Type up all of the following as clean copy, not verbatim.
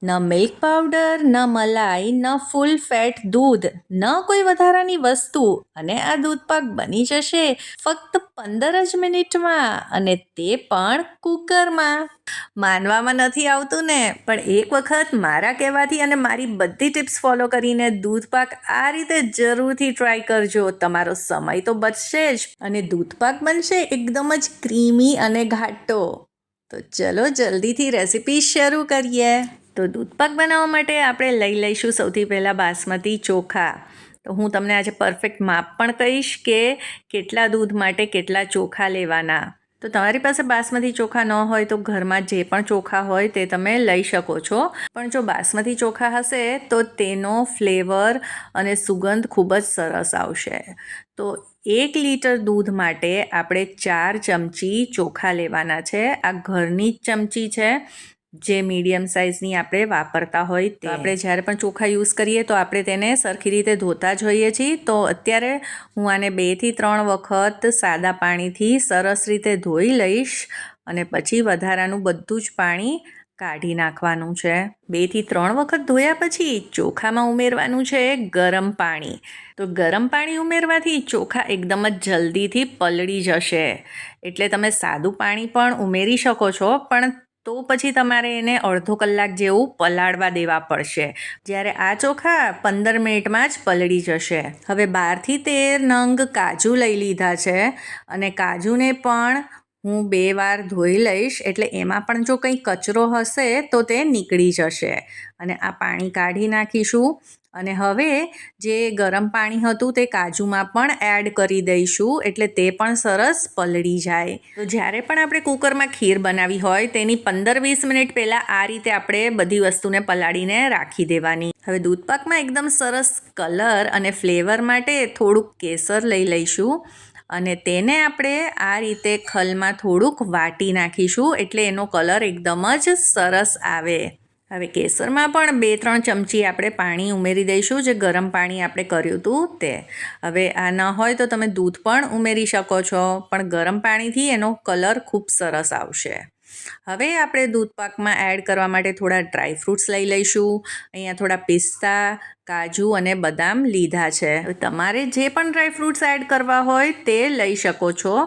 ન milk powder, ન મલાઈ, ન ફૂલ ફેટ દૂધ, ન કોઈ વધારાની વસ્તુ, અને આ દૂધપાક બની જશે ફક્ત 15 જ મિનિટમાં, અને તે પણ કુકરમાં. માનવામાં નથી આવતું ને, પણ એક વખત મારા કહેવાથી અને મારી બધી ટિપ્સ ફોલો કરીને દૂધપાક આ રીતે જરૂરથી ટ્રાય કરજો. તમારો સમય તો બચશે જ અને દૂધપાક બનશે એકદમ જ ક્રીમી અને ઘાટો. તો ચલો જલ્દીથી રેસીપી શરૂ કરીએ. તો દૂધપાક બનાવવા માટે આપણે લઈ લઈશું સૌથી પહેલાં બાસમતી ચોખા. તો હું તમને આજે પરફેક્ટ માપ પણ કહીશ કે કેટલા દૂધ માટે કેટલા ચોખા લેવાના. તો તમારી પાસે બાસમતી ચોખા ન હોય તો ઘરમાં જે પણ ચોખા હોય તે તમે લઈ શકો છો. પણ જો બાસમતી ચોખા હશે તો તેનો ફ્લેવર અને સુગંધ ખૂબ જ સરસ આવશે. તો 1 લીટર દૂધ માટે આપણે 4 ચમચી ચોખા લેવાના છે. આ ઘરની જ ચમચી છે, જે મીડિયમ સાઇઝની આપણે વાપરતા હોય તે. આપણે જ્યારે પણ ચોખા યુઝ કરીએ તો આપણે તેને સરખી રીતે ધોતા જ હોઈએ છીએ. તો અત્યારે હું આને 2 થી 3 વખત સાદા પાણીથી સરસ રીતે ધોઈ લઈશ અને પછી વધારાનું બધું જ પાણી કાઢી નાખવાનું છે. 2 થી 3 વખત ધોયા પછી ચોખામાં ઉમેરવાનું છે ગરમ પાણી. તો ગરમ પાણી ઉમેરવાથી ચોખા એકદમ જ જલ્દીથી પલળી જશે. એટલે તમે સાદું પાણી પણ ઉમેરી શકો છો, પણ તો પછી તમારે એને અડધો કલાક જેવું પલાળવા દેવા પડશે. જ્યારે આ ચોખા 15 મિનિટમાં જ પલળી જશે. હવે 12 થી 13 નંગ કાજુ લઈ લીધા છે અને કાજુને પણ હું 2 વાર ધોઈ લઈશ, એટલે એમાં પણ જો કંઈ કચરો હશે તો તે નીકળી જશે. અને આ પાણી કાઢી નાખીશું અને હવે જે ગરમ પાણી હતું તે કાજુમાં પણ એડ કરી દઈશું, એટલે તે પણ સરસ પલળી જાય. તો જ્યારે પણ આપણે કુકરમાં ખીર બનાવી હોય તેની 15-20 મિનિટ પહેલાં આ રીતે આપણે બધી વસ્તુને પલાળીને રાખી દેવાની. હવે દૂધપાકમાં એકદમ સરસ કલર અને ફ્લેવર માટે થોડુંક કેસર લઈ લઈશું અને તેને આપણે આ રીતે ખલમાં થોડુંક વાટી નાખીશું, એટલે એનો કલર એકદમ જ સરસ આવે. હવે કેસરમાં પણ 2-3 ચમચી આપણે પાણી ઉમેરી દઈશું, જે ગરમ પાણી આપણે કર્યું હતું તે. હવે આ ન હોય તો તમે દૂધ પણ ઉમેરી શકો છો, પણ ગરમ પાણીથી એનો કલર ખૂબ સરસ આવશે. હવે આપણે દૂધપાકમાં એડ કરવા માટે થોડા ડ્રાયફ્રૂટ્સ લઈ લઈશું. અહીંયા થોડા પિસ્તા, કાજુ અને બદામ લીધા છે. તમારે જે પણ ડ્રાયફ્રૂટ્સ એડ કરવા હોય તે લઈ શકો છો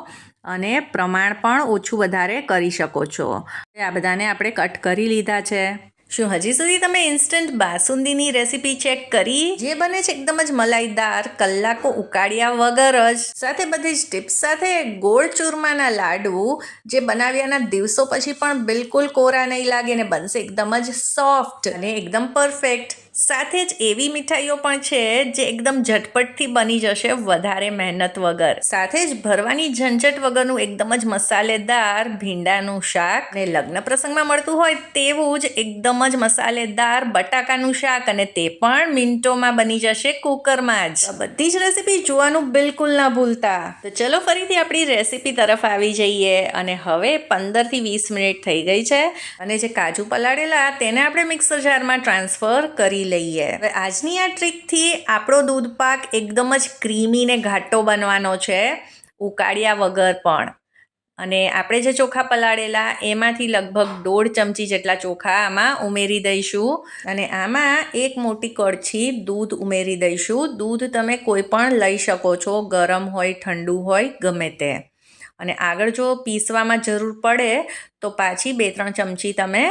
અને પ્રમાણ પણ ઓછું વધારે કરી શકો છો. આ બધાને આપણે કટ કરી લીધા છે. શું હજી સુધી તમે ઇન્સ્ટન્ટ બાસુંદીની રેસીપી ચેક કરી? જે બને છે એકદમ જ મલાઈદાર, કલાકો ઉકાળ્યા વગર જ. સાથે બધી જ ટિપ્સ સાથે ગોળ ચૂરમાના લાડુ, જે બનાવ્યાના દિવસો પછી પણ બિલકુલ કોરા નહીં લાગે ને બનશે એકદમ જ સોફ્ટ અને એકદમ પરફેક્ટ. સાથે જ એવી મીઠાઈઓ પણ છે જે એકદમ ઝટપટથી બની જશે વધારે મહેનત વગર. સાથે જ ભરવાની ઝંઝટ વગરનું એકદમ જ મસાલેદાર ભીંડાનું શાક, ને લગ્ન પ્રસંગમાં મળતું હોય તેવું જ એકદમ જ મસાલેદાર બટાકાનું શાક, અને તે પણ મિનિટોમાં બની જશે કુકરમાં જ. બધી જ રેસીપી જોવાનું બિલકુલ ના ભૂલતા. તો ચલો ફરીથી આપણી રેસીપી તરફ આવી જઈએ. અને હવે 15 થી 20 મિનિટ થઈ ગઈ છે અને જે કાજુ પલાળેલા તેને આપણે મિક્સર જારમાં ટ્રાન્સફર કરી લઈએ. હવે આજની આ ટ્રીકથી આપણો દૂધપાક એકદમ જ ક્રીમી ને ઘાટો બનવાનો છે, ઉકાળ્યા વગર પણ. અને આપણે જે ચોખા પલાળેલા એમાંથી લગભગ 1.5 ચમચી જેટલા ચોખા આમાં ઉમેરી દઈશું અને આમાં 1 મોટી કળછી દૂધ ઉમેરી દઈશું. દૂધ તમે કોઈ પણ લઈ શકો છો, ગરમ હોય, ઠંડુ હોય, ગમે તે. અને આગળ જો પીસવામાં જરૂર પડે તો પાછી 2-3 ચમચી તમે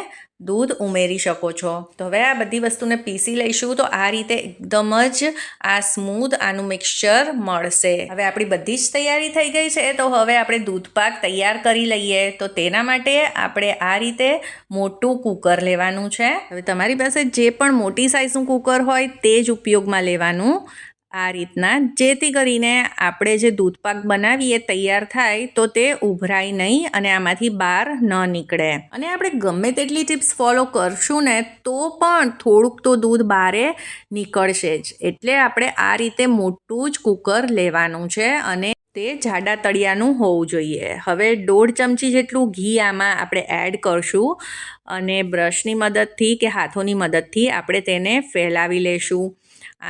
દૂધ ઉમેરી શકો છો. તો હવે આ બધી વસ્તુને પીસી લઈશું. તો આ રીતે એકદમ જ આ સ્મૂધ આનું મિક્સચર મળશે. હવે આપણી બધી જ તૈયારી થઈ ગઈ છે. તો હવે આપણે દૂધપાક તૈયાર કરી લઈએ. તો તેના માટે આપણે આ રીતે મોટું કુકર લેવાનું છે. હવે તમારી પાસે જે પણ મોટી સાઇઝનું કુકર હોય તે જ ઉપયોગમાં લેવાનું. આ રીતના, જેથી કરીને આપણે જે દૂધપાક બનાવીએ તૈયાર થાય તો તે ઉભરાય નહીં અને આમાંથી બહાર ન નીકળે. અને આપણે ગમે તેટલી ટિપ્સ ફોલો કરશું ને તો પણ થોડુંક તો દૂધ બહારે નીકળશે જ. એટલે આપણે આ રીતે મોટું જ કુકર લેવાનું છે અને તે જાડા તળિયાનું હોવું જોઈએ. હવે 1.5 ચમચી જેટલું ઘી આમાં આપણે એડ કરશું અને બ્રશની મદદથી કે હાથોની મદદથી આપણે તેને ફેલાવી લેશું.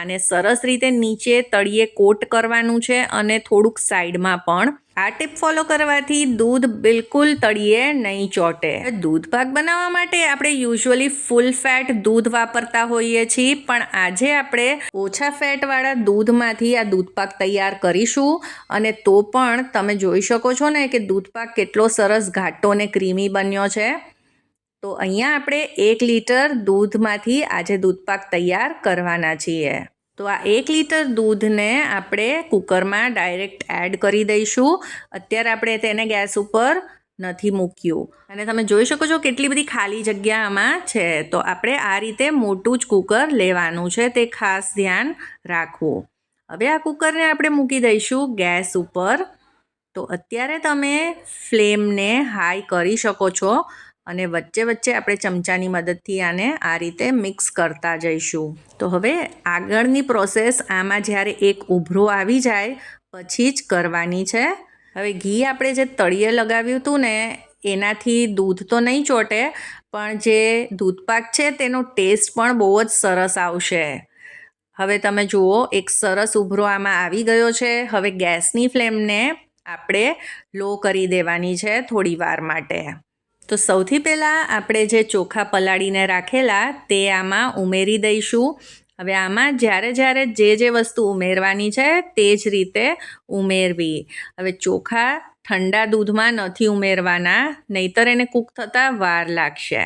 આને સરસ રીતે નીચે તળિયે કોટ કરવાનું છે અને થોડુંક સાઈડમાં પણ. આ ટીપ ફોલો કરવાથી દૂધ બિલકુલ તળિયે નહીં ચોટે. દૂધ પાક બનાવવા માટે આપણે યુઝ્યુઅલી ફૂલ ફેટ દૂધ વાપરતા હોઈએ છીએ, પણ આજે આપણે ઓછા ફેટવાળા દૂધમાંથી આ દૂધ પાક તૈયાર કરીશું. અને તો પણ તમે જોઈ શકો છો ને કે દૂધ પાક કેટલો સરસ ઘાટો અને ક્રીમી બન્યો છે. તો અહીંયા આપણે 1 લીટર દૂધમાંથી આજે દૂધ પાક તૈયાર કરવાના છીએ. તો આ 1 લીટર દૂધને આપણે કુકરમાં ડાયરેક્ટ એડ કરી દઈશું. અત્યારે આપણે તેને ગેસ ઉપર નથી મૂક્યું અને તમે જોઈ શકો છો કેટલી બધી ખાલી જગ્યા આમાં છે. તો આપણે આ રીતે મોટું જ કુકર લેવાનું છે, તે ખાસ ધ્યાન રાખવું. હવે આ કુકરને આપણે મૂકી દઈશું ગેસ ઉપર. તો અત્યારે તમે ફ્લેમને હાઈ કરી શકો છો અને વચ્ચે વચ્ચે આપણે ચમચાની મદદથી આને આ રીતે મિક્સ કરતા જઈશું. તો હવે આગળની પ્રોસેસ આમાં જ્યારે એક ઉભરો આવી જાય પછી જ કરવાની છે. હવે ઘી આપણે જે તળિયે લગાવ્યું હતું ને એનાથી દૂધ તો નહીં ચોટે, પણ જે દૂધપાક છે તેનો ટેસ્ટ પણ બહુ જ સરસ આવશે. હવે તમે જુઓ એક સરસ ઉભરો આમાં આવી ગયો છે. હવે ગેસની ફ્લેમને આપણે લો કરી દેવાની છે થોડી વાર માટે. તો સૌથી પહેલાં આપણે જે ચોખા પલાળીને રાખેલા તે આમાં ઉમેરી દઈશું. હવે આમાં જ્યારે જે વસ્તુ ઉમેરવાની છે તે જ રીતે ઉમેરવી. હવે ચોખા ઠંડા દૂધમાં નથી ઉમેરવાના, નહીંતર એને કૂક થતાં વાર લાગશે.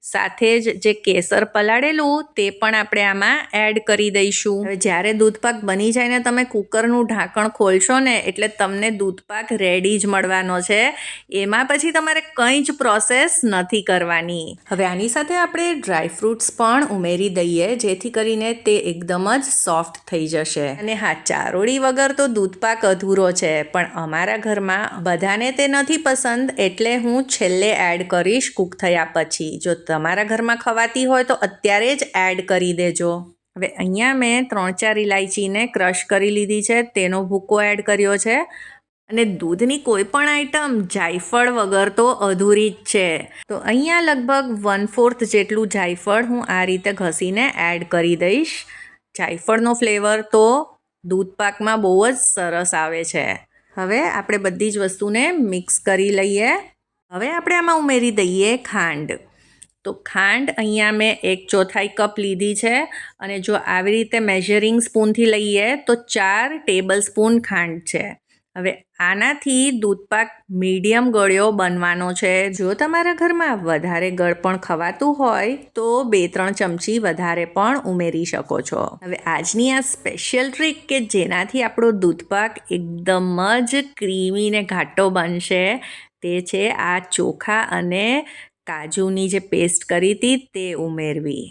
સાથે જ જે કેસર પલાળેલું તે પણ આપણે આમાં એડ કરી દઈશું. હવે જ્યારે દૂધપાક બની જાય ને તમે કુકરનું ઢાંકણ ખોલશો ને એટલે તમને દૂધપાક રેડી જ મળવાનો છે. એમાં પછી તમારે કંઈ જ પ્રોસેસ નથી કરવાની. હવે આની સાથે આપણે ડ્રાયફ્રૂટ્સ પણ ઉમેરી દઈએ જેથી કરીને તે એકદમ જ સોફ્ટ થઈ જશે. અને હા, ચારોળી વગર તો દૂધપાક અધૂરો છે, પણ અમારા ઘરમાં બધાને તે નથી પસંદ એટલે હું છેલ્લે એડ કરીશ કૂક થયા પછી. જો તમારા ઘરમાં ખવાતી હોય તો અત્યારે જ એડ કરી દેજો. હવે અહીંયા મેં 3-4 ઇલાયચીને ક્રશ કરી લીધી છે, તેનો ભૂકો એડ કર્યો છે. અને દૂધની કોઈ પણ આઈટમ જાયફળ વગર તો અધૂરી જ છે. તો અહીંયા લગભગ 1/4 જેટલું જાયફળ હું આ રીતે ઘસીને એડ કરી દઈશ. જાયફળનો ફ્લેવર તો દૂધપાકમાં બહુ જ સરસ આવે છે. હવે આપણે બધી જ વસ્તુને મિક્સ કરી લઈએ. હવે આપણે આમાં ઉમેરી દઈએ ખાંડ. તો ખાંડ અહીંયા મેં 1/4 કપ લીધી છે અને જો આવી રીતે મેઝરિંગ સ્પૂનથી લઈએ તો 4 ટેબલ સ્પૂન ખાંડ છે. હવે આનાથી દૂધપાક મીડિયમ ગળ્યો બનવાનો છે. જો તમારા ઘરમાં વધારે ગળ પણ ખવાતું હોય તો 2-3 ચમચી વધારે પણ ઉમેરી શકો છો. હવે આજની આ સ્પેશિયલ ટ્રીક કે જેનાથી આપણો દૂધપાક એકદમ જ ક્રીમી ને ઘાટો બનશે તે છે આ ચોખા અને કાજુની જે પેસ્ટ કરી હતી તે ઉમેરવી.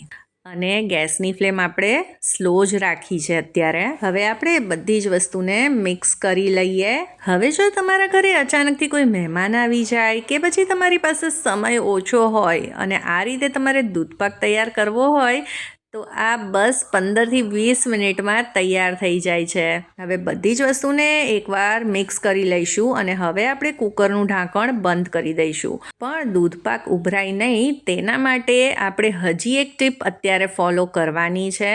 અને ગેસની ફ્લેમ આપણે સ્લો જ રાખી છે અત્યારે. હવે આપણે બધી જ વસ્તુને મિક્સ કરી લઈએ. હવે જો તમારા ઘરે અચાનકથી કોઈ મહેમાન આવી જાય કે પછી તમારી પાસે સમય ઓછો હોય અને આ રીતે તમારે દૂધપાક તૈયાર કરવો હોય તો આ બસ 15થી 20 મિનિટમાં તૈયાર થઈ જાય છે. હવે બધી જ વસ્તુને એકવાર મિક્સ કરી લઈશું અને હવે આપણે કુકરનું ઢાંકણ બંધ કરી દઈશું. પણ દૂધપાક ઉભરાય નહીં તેના માટે આપણે હજી એક ટીપ અત્યારે ફોલો કરવાની છે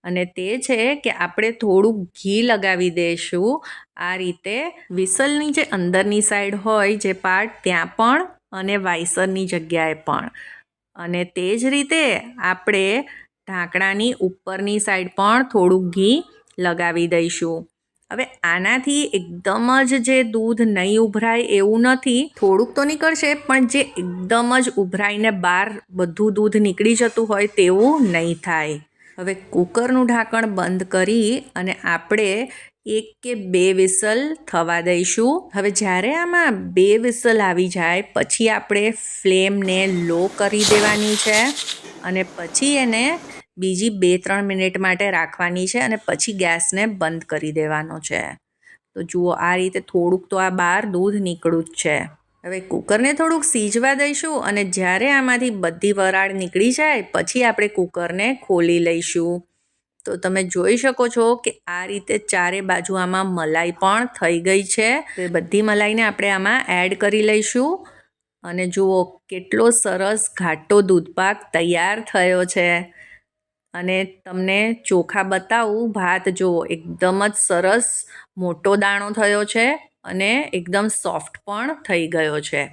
અને તે છે કે આપણે થોડું ઘી લગાવી દઈશું. આ રીતે વિસલની જે અંદરની સાઈડ હોય જે પાર્ટ ત્યાં પણ અને વાઇસરની જગ્યાએ પણ. અને તે જ રીતે આપણે ઢાંકણાની ઉપરની સાઈડ પણ થોડું ઘી લગાવી દઈશું. હવે આનાથી એકદમ જ જે દૂધ નહીં ઉભરાય એવું નથી, થોડુંક તો નીકળશે પણ જે એકદમ જ ઉભરાઈને બહાર બધું દૂધ નીકળી જતું હોય તેવું નહીં થાય. હવે કુકરનું ઢાંકણ બંધ કરી અને આપણે 1 કે 2 વિસલ થવા દઈશું. હવે જ્યારે આમાં 2 વિસલ આવી જાય પછી આપણે ફ્લેમને લો કરી દેવાની છે અને પછી એને બીજી 2-3 મિનિટ માટે રાખવાની છે અને પછી ગેસને બંધ કરી દેવાનો છે. તો જુઓ આ રીતે થોડુંક તો આ બહાર દૂધ નીકળ્યું જ છે. હવે કુકરને થોડુંક સીજવા દઈશું અને જ્યારે આમાંથી બધી વરાળ નીકળી જાય પછી આપણે કુકરને ખોલી લઈશું. તો તમે જોઈ શકો છો કે આ રીતે ચારે બાજુ આમાં મલાઈ પણ થઈ ગઈ છે. તો બધી મલાઈને આપણે આમાં એડ કરી લઈશું અને જુઓ કેટલો સરસ ઘાટો દૂધપાક તૈયાર થયો છે. અને તમને ચોખા બતાવું, ભાત જુઓ એકદમ જ સરસ મોટો દાણો થયો છે અને એકદમ સોફ્ટ પણ થઈ ગયો છે.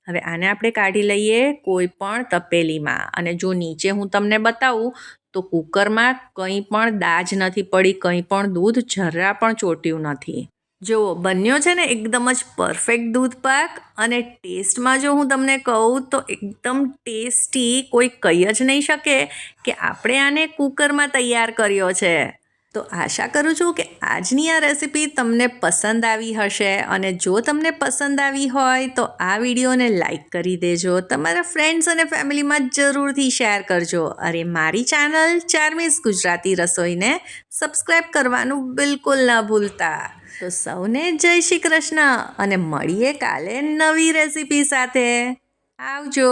હવે આને આપણે કાઢી લઈએ કોઈ પણ તપેલીમાં, અને જો નીચે હું તમને બતાવું તો કુકરમાં કંઈ પણ દાજ નથી પડી, કંઈ પણ દૂધ જરા પણ ચોટ્યું નથી. જો બન્યો છે ને એકદમ જ પરફેક્ટ દૂધ પાક. અને ટેસ્ટમાં જો હું તમને કહું તો એકદમ ટેસ્ટી, કોઈ કહી જ નહીં શકે કે આપણે આને કુકરમાં તૈયાર કર્યો છે. તો આશા કરું છું કે આજની આ રેસીપી તમને પસંદ આવી હશે, અને જો તમને પસંદ આવી હોય તો આ વિડીયોને લાઈક કરી દેજો, તમારા ફ્રેન્ડ્સ અને ફેમિલીમાં જરૂરથી શેર કરજો. અરે મારી ચેનલ ચાર્મીસ ગુજરાતી રસોઈને સબસ્ક્રાઈબ કરવાનું બિલકુલ ના ભૂલતા. તો સૌને જય શ્રી કૃષ્ણ, અને મળીએ કાલે નવી રેસીપી સાથે. આવજો.